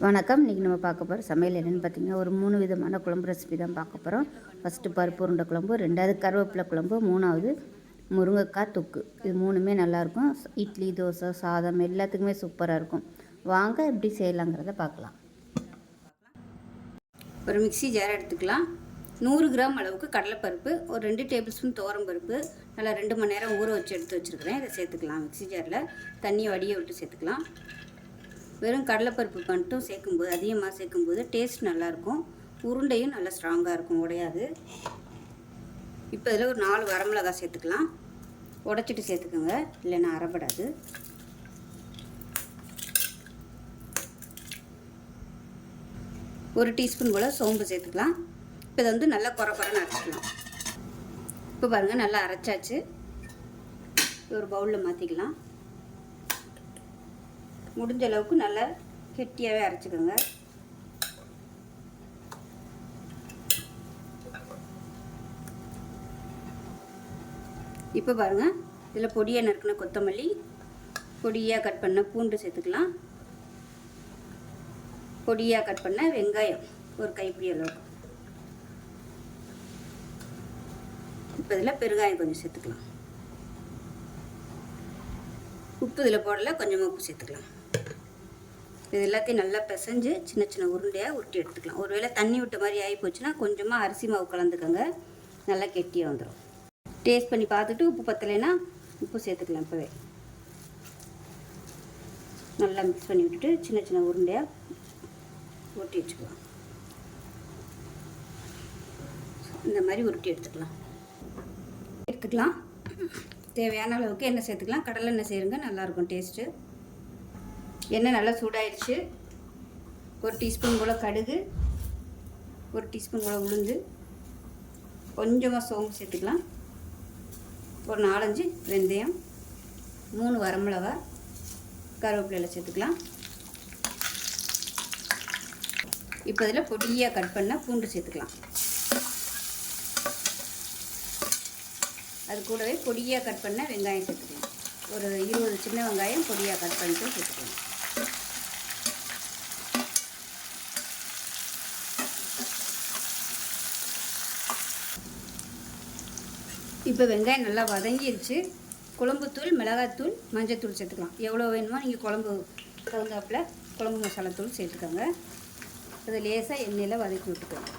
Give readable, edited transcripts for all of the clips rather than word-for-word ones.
வணக்கம். இன்றைக்கி நம்ம பார்க்க போகிற சமையல் என்னென்னு பார்த்திங்கன்னா, ஒரு 3 விதமான குழம்பு ரெசிபி தான் பார்க்க போகிறோம். ஃபஸ்ட்டு பருப்பு உருண்டை குழம்பு, 2வது கருவேப்பிலை குழம்பு, 3வது முருங்கைக்காய் தொக்கு. இது 3மே நல்லாயிருக்கும். இட்லி, தோசை, சாதம் எல்லாத்துக்குமே சூப்பராக இருக்கும். வாங்க எப்படி செய்யலாங்கிறத பார்க்கலாம். ஒரு மிக்ஸி ஜார் எடுத்துக்கலாம். 100 கிராம் அளவுக்கு கடலைப்பருப்பு, ஒரு 2 டேபிள் ஸ்பூன் துவரம்பருப்பு நல்லா 2 மணி நேரம் ஊற வச்சு எடுத்து வச்சுருக்கிறேன். இதை சேர்த்துக்கலாம். மிக்ஸி ஜாரில் தண்ணியை வடிய விட்டு சேர்த்துக்கலாம். வெறும் கடலைப்பருப்பு மட்டும் சேர்க்கும்போது, அதிகமாக சேர்க்கும்போது டேஸ்ட் நல்லாயிருக்கும். உருண்டையும் நல்லா ஸ்ட்ராங்காக இருக்கும், உடையாது. இப்போ இதில் ஒரு 4 வரமிளகாய் சேர்த்துக்கலாம். உடைச்சிட்டு சேர்த்துக்கோங்க, இல்லைன்னா அரைப்படாது. ஒரு டீஸ்பூன் போல் சோம்பு சேர்த்துக்கலாம். இப்போ இதை நல்லா குறைன்னு அரைச்சிக்கலாம். இப்போ பாருங்கள், நல்லா அரைச்சாச்சு. ஒரு பவுலில் மாற்றிக்கலாம். முடிஞ்ச அளவுக்கு நல்லா கெட்டியாகவே அரைச்சிக்கோங்க. இப்போ பாருங்கள், இதில் பொடியாக நறுக்கின கொத்தமல்லி, பொடியாக கட் பண்ண பூண்டு சேர்த்துக்கலாம். பொடியாக கட் பண்ண வெங்காயம் ஒரு கைப்பிடி அளவுக்கு. இப்போ இதில் பெருங்காயம் கொஞ்சம் சேர்த்துக்கலாம். உப்பு இதில் போடல, கொஞ்சமாக உப்பு சேர்த்துக்கலாம். இது எல்லாத்தையும் நல்லா பிசைஞ்சு சின்ன சின்ன உருண்டையாக உருட்டி எடுத்துக்கலாம். ஒருவேளை தண்ணி விட்ட மாதிரி ஆகி போச்சுன்னா கொஞ்சமாக அரிசி மாவு கலந்துக்கோங்க, நல்லா கெட்டியாக வந்துடும். டேஸ்ட் பண்ணி பார்த்துட்டு உப்பு பத்தலைன்னா உப்பு சேர்த்துக்கலாம். இப்போவே நல்லா மிக்ஸ் பண்ணி விட்டுட்டு சின்ன சின்ன உருண்டையாக உருட்டி வச்சுக்கலாம். இந்த மாதிரி உருட்டி எடுத்துக்கலாம். தேவையான அளவுக்கு எண்ணெய் சேர்த்துக்கலாம். கடலை எண்ணெய் சேருங்க, நல்லாயிருக்கும் டேஸ்ட்டு. எண்ணெய் நல்லா சூடாயிடுச்சு. ஒரு டீஸ்பூன் போல் கடுகு, ஒரு டீஸ்பூன் போல் உளுந்து, கொஞ்சமாக சோம்பு சேர்த்துக்கலாம். ஒரு 4-5 வெந்தயம், 3 வரமிளகா, கருவேப்பிலையில் சேர்த்துக்கலாம். இப்போ இதில் பொடியாக கட் பண்ண பூண்டு சேர்த்துக்கலாம். அது கூடவே பொடியாக கட் பண்ண வெங்காயம் சேர்த்துக்கலாம். ஒரு 20 சின்ன வெங்காயம் பொடியாக கட் பண்ணிட்டு சேர்த்துக்கலாம். இப்போ வெங்காயம் நல்லா வதங்கிருச்சு. குழம்புத்தூள், மிளகாத்தூள், மஞ்சத்தூள் சேர்த்துக்கலாம். எவ்வளோ வேணுமோ நீங்கள் குழம்பு தகுந்தாப்பில் குழம்பு மசாலாத்தூள் சேர்த்துக்கோங்க. அதை லேசாக எண்ணெயில் வதக்கி விட்டுக்கோங்க.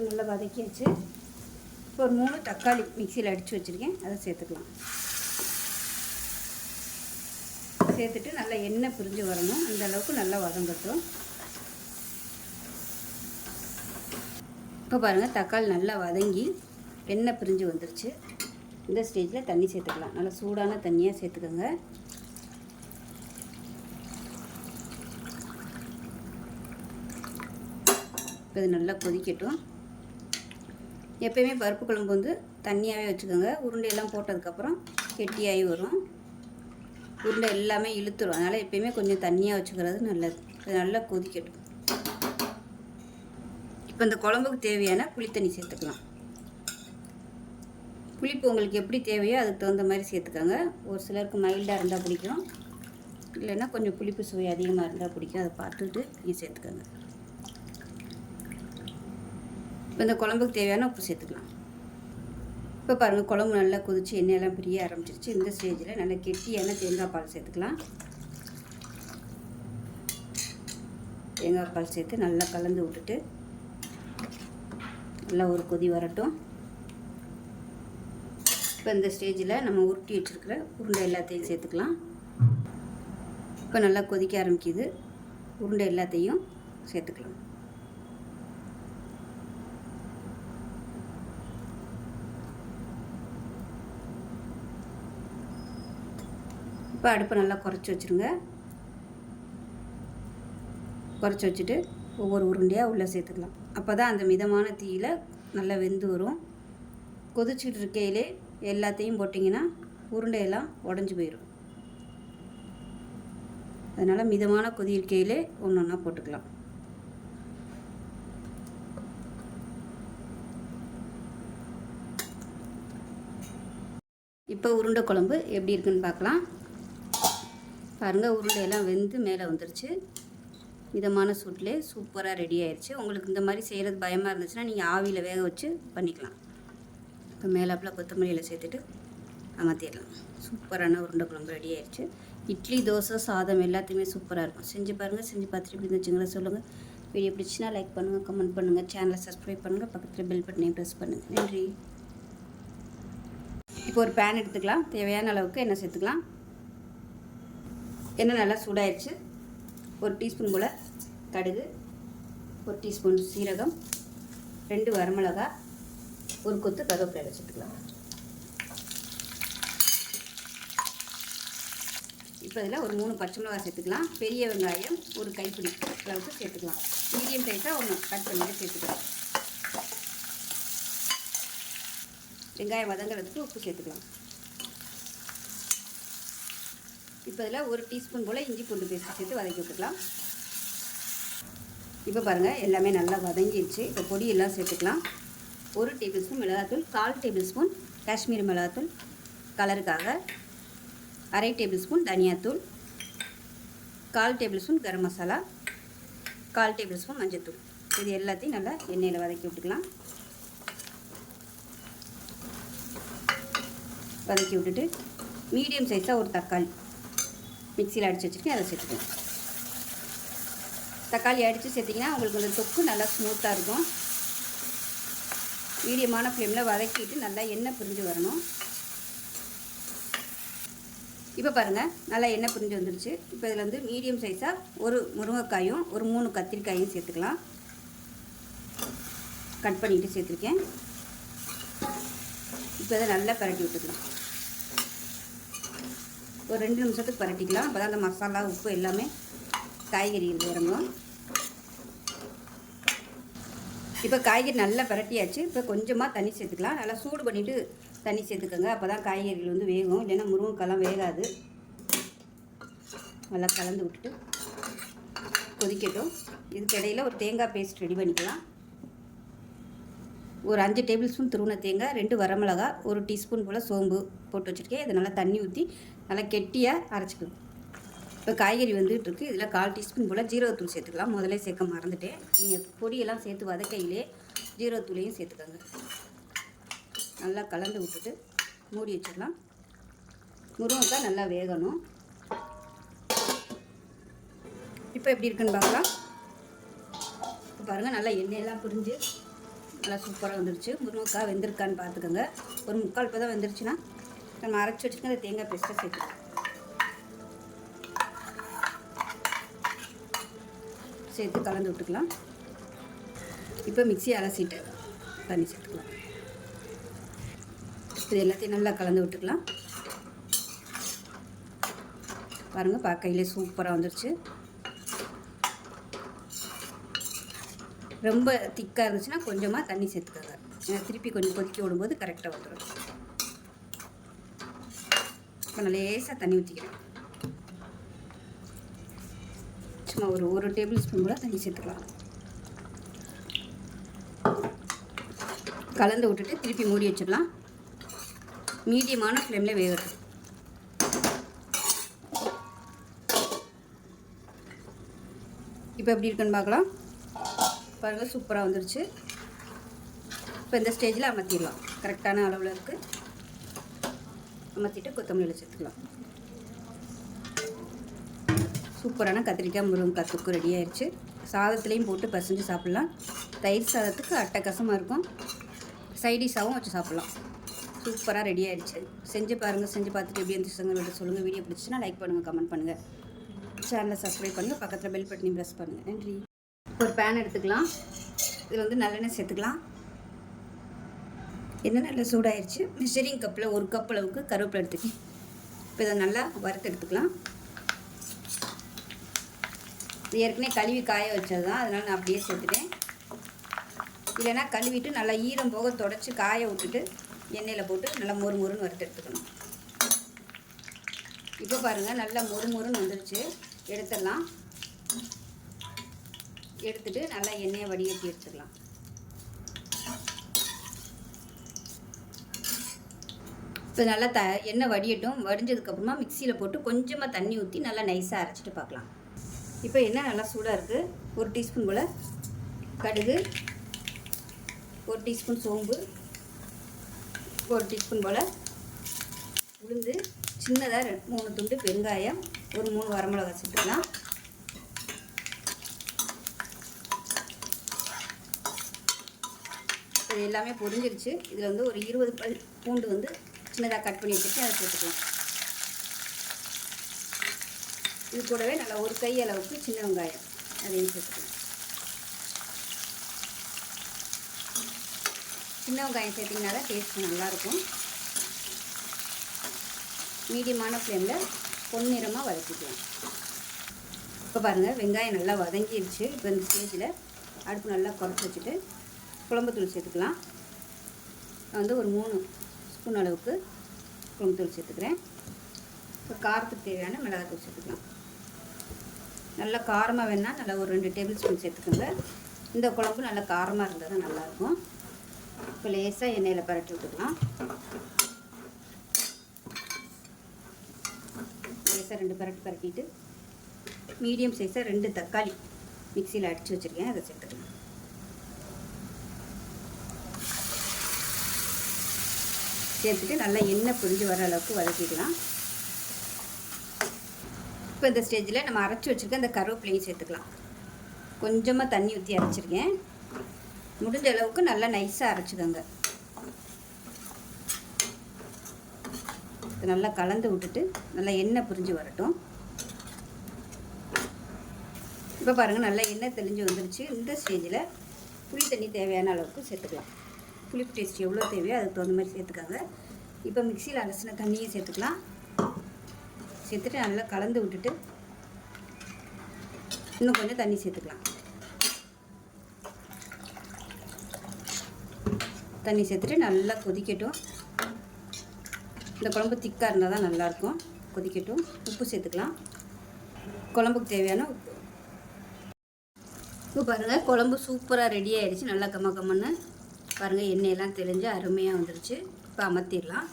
நல்லா வதக்கியாச்சு. இப்போ ஒரு 3 தக்காளி மிக்சியில் அடித்து வச்சுருக்கேன், அதை சேர்த்துக்கலாம். சேர்த்துட்டு நல்லா எண்ணெய் பிரிஞ்சு வரணும், அந்த அளவுக்கு நல்லா வதங்கட்டும். இப்போ பாருங்கள், தக்காளி நல்லா வதங்கி எண்ணெய் பிரிஞ்சு வந்துருச்சு. இந்த ஸ்டேஜில் தண்ணி சேர்த்துக்கலாம். நல்லா சூடான தண்ணியாக சேர்த்துக்கோங்க. இப்போ இது நல்லா கொதிக்கட்டும். எப்போயுமே பருப்பு குழம்பு தண்ணியாகவே வச்சுக்கோங்க. உருண்டையெல்லாம் போட்டதுக்கப்புறம் கெட்டியாகி வரும். உருண்டை எல்லாமே இழுத்துரும். அதனால் எப்போயுமே கொஞ்சம் தண்ணியாக வச்சுக்கிறது நல்லது. இது நல்லா கொதிக்கட்டும். இப்போ இந்த குழம்புக்கு தேவையான புளித்தண்ணி சேர்த்துக்கலாம். புளிப்பு உங்களுக்கு எப்படி தேவையோ அதுக்கு தகுந்த மாதிரி சேர்த்துக்கோங்க. ஒரு சிலருக்கு மைல்டாக இருந்தால் பிடிக்கும், இல்லைன்னா கொஞ்சம் புளிப்பு சுவை அதிகமாக இருந்தால் பிடிக்கும். அதை பார்த்துட்டு நீங்கள் சேர்த்துக்கோங்க. இப்போ இந்த குழம்புக்கு தேவையான உப்பு சேர்த்துக்கலாம். இப்போ பாருங்கள், குழம்பு நல்லா கொதித்து எண்ணெயெல்லாம் பிரிய ஆரம்பிச்சிருச்சு. இந்த ஸ்டேஜில் நல்லா கெட்டியான தேங்காய் பால் சேர்த்துக்கலாம். தேங்காய் பால் சேர்த்து நல்லா கலந்து விட்டுட்டு நல்லா ஒரு கொதி வரட்டும். இப்போ இந்த ஸ்டேஜில் நம்ம உருட்டி வச்சுருக்கிற உருண்டை எல்லாத்தையும் சேர்த்துக்கலாம். இப்போ நல்லா கொதிக்க ஆரம்பிக்குது. உருண்டை எல்லாத்தையும் சேர்த்துக்கலாம். இப்போ அடுப்பை நல்லா குறைச்சி வச்சுருங்க. குறைச்சி வச்சுட்டு ஒவ்வொரு உருண்டையாக உள்ளே சேர்த்துக்கலாம். அப்போ தான் அந்த மிதமான தீயில் நல்லா வெந்து வரும். கொதிச்சுட்டு இருக்கையிலே எல்லாத்தையும் போட்டிங்கன்னா உருண்டையெல்லாம் உடஞ்சி போயிடும். அதனால் மிதமான கொதி இருக்கையிலே ஒன்று ஒன்றா போட்டுக்கலாம். இப்போ உருண்டை குழம்பு எப்படி இருக்குன்னு பார்க்கலாம். பாருங்கள், உருண்டையெல்லாம் வெந்து மேலே வந்துருச்சு. மிதமான சூட்டிலே சூப்பராக ரெடி ஆயிடுச்சு. உங்களுக்கு இந்த மாதிரி செய்கிறது பயமாக இருந்துச்சுன்னா நீங்கள் ஆவியில் வேக வச்சு பண்ணிக்கலாம். இப்போ மேலாப்பில் கொத்தமல்லியில் சேர்த்துட்டு அமர்த்திடலாம். சூப்பரான உருண்டை குழம்பு ரெடி ஆயிடுச்சு. இட்லி, தோசை, சாதம் எல்லாத்தையுமே சூப்பராக இருக்கும். செஞ்சு பாருங்கள். செஞ்சு பார்த்துட்டு எப்படி இருந்துச்சுங்களா சொல்லுங்கள். வீடியோ பிடிச்சின்னா லைக் பண்ணுங்கள், கமெண்ட் பண்ணுங்கள், சேனலை சப்ஸ்கிரைப் பண்ணுங்கள், பக்கத்தில் பெல் பட்டனையும் ப்ரெஸ் பண்ணுங்கள். நன்றி. இப்போ ஒரு பேன் எடுத்துக்கலாம். தேவையான அளவுக்கு எண்ணெய் சேர்த்துக்கலாம். எண்ணெய் நல்லா சூடாயிடுச்சு. ஒரு டீஸ்பூன் போல் கடுகு, ஒரு டீஸ்பூன் சீரகம், 2 வரமிளகா, ஒரு கொத்து கருவேப்பிலை வச்சுக்கலாம். இப்போ இதில் ஒரு 3 பச்சை மிளகாய் சேர்த்துக்கலாம். பெரிய வெங்காயம் ஒரு கைப்பிடி அளவுக்கு சேர்த்துக்கலாம். மீடியம் சைஸாக ஒன்று கட் பண்ணிட்டு சேர்த்துக்கலாம். வெங்காயம் வதங்கிறதுக்கு உப்பு சேர்த்துக்கலாம். இப்போ இதில் ஒரு டீஸ்பூன் போல் இஞ்சி பூண்டு பேஸ்ட் சேர்த்து வதக்கி விட்டுக்கலாம். இப்போ பாருங்கள், எல்லாமே நல்லா வதங்கிடுச்சு. இப்போ பொடியெல்லாம் சேர்த்துக்கலாம். 1 டேபிள் ஸ்பூன் மிளகாத்தூள், 1/4 டேபிள் ஸ்பூன் காஷ்மீரி மிளகாத்தூள் கலருக்காக, 1/2 டேபிள் ஸ்பூன் தனியாத்தூள், 1/4 table spoon garam masala, 1/4 table spoon மஞ்சள்தூள். இது எல்லாத்தையும் நல்லா எண்ணெயில் வதக்கி விட்டுக்கலாம். வதக்கி விட்டுட்டு மீடியம் சைஸாக ஒரு தக்காளி மிக்சியில் அடித்து வச்சுருக்கேன், அதை சேர்த்துக்கலாம். தக்காளி அடித்து சேர்த்திங்கன்னா உங்களுக்கு அந்த தொக்கு நல்லா ஸ்மூத்தாக இருக்கும். மீடியமான ஃப்ளேமில் வதக்கிட்டு நல்லா எண்ணெய் பிரிஞ்சு வரணும். இப்போ பாருங்கள், நல்லா எண்ணெய் பிரிஞ்சு வந்துருச்சு. இப்போ இதில் வந்து மீடியம் சைஸாக ஒரு முருங்கைக்காயும் ஒரு 3 கத்திரிக்காயும் சேர்த்துக்கலாம். கட் பண்ணிவிட்டு சேர்த்துருக்கேன். இப்போ இதை நல்லா பரட்டி விட்டுக்கலாம். ஒரு 2 நிமிஷத்துக்கு பரட்டிக்கலாம். அப்போ தான் அந்த மசாலா, உப்பு எல்லாமே காய்கறிகள் இறங்கும். இப்போ காய்கறி நல்லா பரட்டியாச்சு. இப்போ கொஞ்சமாக தண்ணி சேர்த்துக்கலாம். நல்லா சூடு பண்ணிவிட்டு தண்ணி சேர்த்துக்கோங்க. அப்போ தான் காய்கறிகள் வந்து வேகும், இல்லைன்னா முருங்கைக்காலாம் வேகாது. நல்லா கலந்து விட்டுட்டு கொதிக்கட்டும். இதுக்கு இடையில் ஒரு தேங்காய் பேஸ்ட் ரெடி பண்ணிக்கலாம். ஒரு 5 டேபிள் ஸ்பூன் துருவின தேங்காய், 2 வரமிளகா, ஒரு டீஸ்பூன் போல் சோம்பு போட்டு வச்சுருக்கேன். இதை நல்லா தண்ணி ஊற்றி நல்லா கெட்டியாக அரைச்சிக்கலாம். இப்போ காய்கறி வந்துட்டு இருக்குது. இதில் 1/4 டீஸ்பூன் போல் ஜீரகத்தூள் சேர்த்துக்கலாம். முதல்ல சேர்க்க மறந்துட்டேன். நீங்கள் பொடியெல்லாம் சேர்த்து வதக்கையிலே ஜீரகத்தூளையும் சேர்த்துக்கோங்க. நல்லா கலந்து விட்டுட்டு மூடி வச்சிடலாம். முருங்கைக்காய் நல்லா வேகணும். இப்போ எப்படி இருக்குன்னு பார்க்கலாம். இப்போ பாருங்கள், நல்லா எண்ணெயெல்லாம் பிரிஞ்சு நல்லா சூப்பராக வந்துருச்சு. முருங்கைக்காய் வெந்திருக்கான்னு பார்த்துக்கோங்க. ஒரு 3/4 இப்போ தான் வெந்துருச்சுன்னா நம்ம அரைச்சி வச்சுக்க அந்த தேங்காய் பேஸ்ட்டை சேர்த்துக்கலாம். சேர்த்து கலந்து விட்டுக்கலாம். இப்போ மிக்ஸி அலசிட்டு தண்ணி சேர்த்துக்கலாம். இது எல்லாத்தையும் நல்லா கலந்து விட்டுக்கலாம். பாருங்கள், பார்க்கையிலே சூப்பராக வந்துருச்சு. ரொம்ப திக்காக இருந்துச்சுன்னா கொஞ்சமாக தண்ணி சேர்த்துக்கோங்க. ஏன்னா திருப்பி கொஞ்சம் கொதிக்க விடும்போது கரெக்டாக வந்துடும். இப்போ நான் லேசாக தண்ணி ஊற்றிக்கிறேன். சும்மா ஒரு 1 டேபிள் ஸ்பூன் கூட தண்ணி சேர்த்துக்கலாம். கலந்து விட்டுட்டு திருப்பி மூடி வச்சிடலாம். மீடியமான ஃப்ளேமில் வேகட்டும். இப்போ எப்படி இருக்குன்னு பார்க்கலாம். பாருங்கள், சூப்பராக வந்துருச்சு. இப்போ இந்த ஸ்டேஜில் அமர்த்திடலாம். கரெக்டான அளவில் இருக்குது. அமர்த்திட்டு கொத்தமல்லியில் சேர்த்துக்கலாம். சூப்பரான கத்திரிக்காய் முருங்கைக்காய் தொக்கு ரெடி ஆயிடுச்சு. சாதத்துலேயும் போட்டு பசஞ்சு சாப்பிட்லாம். தயிர் சாதத்துக்கு அட்டகாசமாக இருக்கும். சைடிஷாகவும் வச்சு சாப்பிட்லாம். சூப்பராக ரெடி ஆயிடுச்சு. செஞ்சு பாருங்கள். செஞ்சு பார்த்துட்டு எப்படி இருந்துச்சுங்க சொல்லுங்கள். வீடியோ பிடிச்சிச்சுன்னா லைக் பண்ணுங்கள், கமெண்ட் பண்ணுங்கள், சேனலை சப்ஸ்கிரைப் பண்ணுங்கள், பக்கத்தில் பெல் பட்டனையும் ப்ரெஸ் பண்ணுங்கள். நன்றி. ஒரு பேன் எடுத்துக்கலாம். இதில் வந்து நல்லெண்ணெய் சேர்த்துக்கலாம். எண்ணெய் நல்லா சூடாயிருச்சு. மெஷரிங் கப்பில் 1 கப் அளவுக்கு கருவேப்பிலை எடுத்துக்கேன். இப்போ இதை நல்லா வறுத்து எடுத்துக்கலாம். இது ஏற்கனவே கழுவி காய வச்சது தான், அதனால் நான் அப்படியே சேர்த்துட்டேன். இல்லைன்னா கழுவிட்டு நல்லா ஈரம் போக தொடச்சி காய விட்டுட்டு எண்ணெயில் போட்டு நல்லா மொறுன்னு வறுத்து எடுத்துக்கணும். இப்போ பாருங்கள், நல்லா மொறுன்னு வந்துருச்சு. எடுத்துடலாம். எடுத்துட்டு நல்லா எண்ணெயை வடிகட்டி எடுத்துக்கலாம். இப்போ நல்லா எண்ணெய் வடியட்டும். வடிஞ்சதுக்கப்புறமா மிக்சியில் போட்டு கொஞ்சமாக தண்ணி ஊற்றி நல்லா நைஸாக அரைச்சிட்டு பார்க்கலாம். இப்போ எண்ணெய் நல்லா சூடாக இருக்குது. 1 டீஸ்பூன் போல் கடுகு, 1 டீஸ்பூன் சோம்பு, 1 டீஸ்பூன் போல் உளுந்து, சின்னதாக 3 துண்டு வெங்காயம், ஒரு 3 வரமிளகாய் சேர்த்துக்கலாம். இது எல்லாமே பொரிஞ்சிருச்சு. இதில் வந்து ஒரு 20 பல் பூண்டு வந்து சின்னதாக கட் பண்ணி வச்சுட்டு அதை சேர்த்துக்கலாம். இது கூடவே நல்லா ஒரு கை அளவுக்கு சின்ன வெங்காயம் அதையும் சேர்த்துக்கலாம். சின்ன வெங்காயம் சேர்த்திங்கனால டேஸ்ட் நல்லாயிருக்கும். மீடியமான ஃப்ளேமில் பொன்னிறமாக வதக்கிக்கலாம். இப்போ பாருங்கள் வெங்காயம் நல்லா வதங்கிடுச்சு. இப்போ இந்த ஸ்டேஜில் அடுப்பு நல்லா குறைச்சி வச்சுட்டு குழம்புத்தூள் சேர்த்துக்கலாம். நான் வந்து ஒரு 3 ஸ்பூன் அளவுக்கு குழம்புத்தூள் சேர்த்துக்கிறேன். இப்போ காரத்துக்கு தேவையான மிளகாத்தூள் சேர்த்துக்கலாம். நல்லா காரமாக வேணால் நல்லா ஒரு 2 டேபிள் ஸ்பூன் சேர்த்துக்கோங்க. இந்த குழம்பு நல்லா காரமாக இருந்தால் தான் நல்லாயிருக்கும். இப்போ லேசாக எண்ணெயில் பரட்டி விட்டுக்கலாம். லேசாக 2 பரட்டிட்டு மீடியம் சைஸாக 2 தக்காளி மிக்சியில் அடித்து வச்சுருக்கேன், அதை சேர்த்துக்கலாம். சேர்த்துட்டு நல்லா எண்ணெய் பிரிஞ்சு வர அளவுக்கு வதக்கிக்கலாம். இப்போ இந்த ஸ்டேஜில் நம்ம அரைச்சி வச்சுருக்க அந்த கருவேப்பிலையும் சேர்த்துக்கலாம். கொஞ்சமாக தண்ணி ஊற்றி அரைச்சிருக்கேன். முடிஞ்ச அளவுக்கு நல்லா நைஸாக அரைச்சிக்கோங்க. நல்லா கலந்து விட்டுட்டு நல்லா எண்ணெய் பிரிஞ்சு வரட்டும். இப்போ பாருங்கள் நல்லா எண்ணெய் தெளிஞ்சு வந்துருச்சு. இந்த ஸ்டேஜில் புளி தண்ணி தேவையான அளவுக்கு சேர்த்துக்கலாம். புளிப்பு டேஸ்ட் எவ்வளோ தேவையோ அதுக்கு தகுந்த மாதிரி சேர்த்துக்காங்க. இப்போ மிக்சியில் அலசின தண்ணியை சேர்த்துக்கலாம். சேர்த்துட்டு நல்லா கலந்து விட்டுட்டு இன்னும் கொஞ்சம் தண்ணி சேர்த்துக்கலாம். தண்ணி சேர்த்துட்டு நல்லா கொதிக்கட்டும். இந்த குழம்பு திக்காக இருந்தால் தான் நல்லாயிருக்கும். கொதிக்கட்டும். உப்பு சேர்த்துக்கலாம். குழம்புக்கு தேவையான உப்பு. இப்போ பாருங்கள் குழம்பு சூப்பராக ரெடி ஆகிடுச்சு. நல்லா கம்மன்னு பாருங்கள் எண்ணெயெல்லாம் தெளிஞ்சு அருமையாக வந்துருச்சு. இப்போ அமர்த்திடலாம்.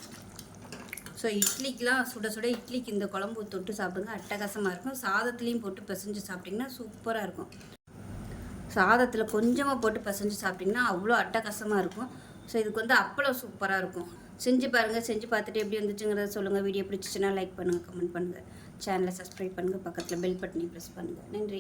ஸோ இட்லிக்கெலாம் சுட சுட இட்லிக்கு இந்த குழம்பு தொட்டு சாப்பிடுங்க, அட்டகாசமாக இருக்கும். சாதத்துலேயும் போட்டு பிசைஞ்சு சாப்பிட்டிங்கன்னா சூப்பராக இருக்கும். சாதத்தில் கொஞ்சமாக போட்டு பிசைஞ்சு சாப்பிட்டிங்கன்னா அவ்வளோ அட்டகாசமாக இருக்கும். ஸோ இதுக்கு வந்து அப்பளம் சூப்பராக இருக்கும். செஞ்சு பாருங்கள். செஞ்சு பார்த்துட்டு எப்படி வந்துச்சுங்கிறத சொல்லுங்கள். வீடியோ பிடிச்சிச்சின்னா லைக் பண்ணுங்கள், கமெண்ட் பண்ணுங்கள், சேனலை சப்ஸ்கிரைப் பண்ணுங்கள், பக்கத்தில் பெல் பட்டனை ப்ரெஸ் பண்ணுங்கள். நன்றி.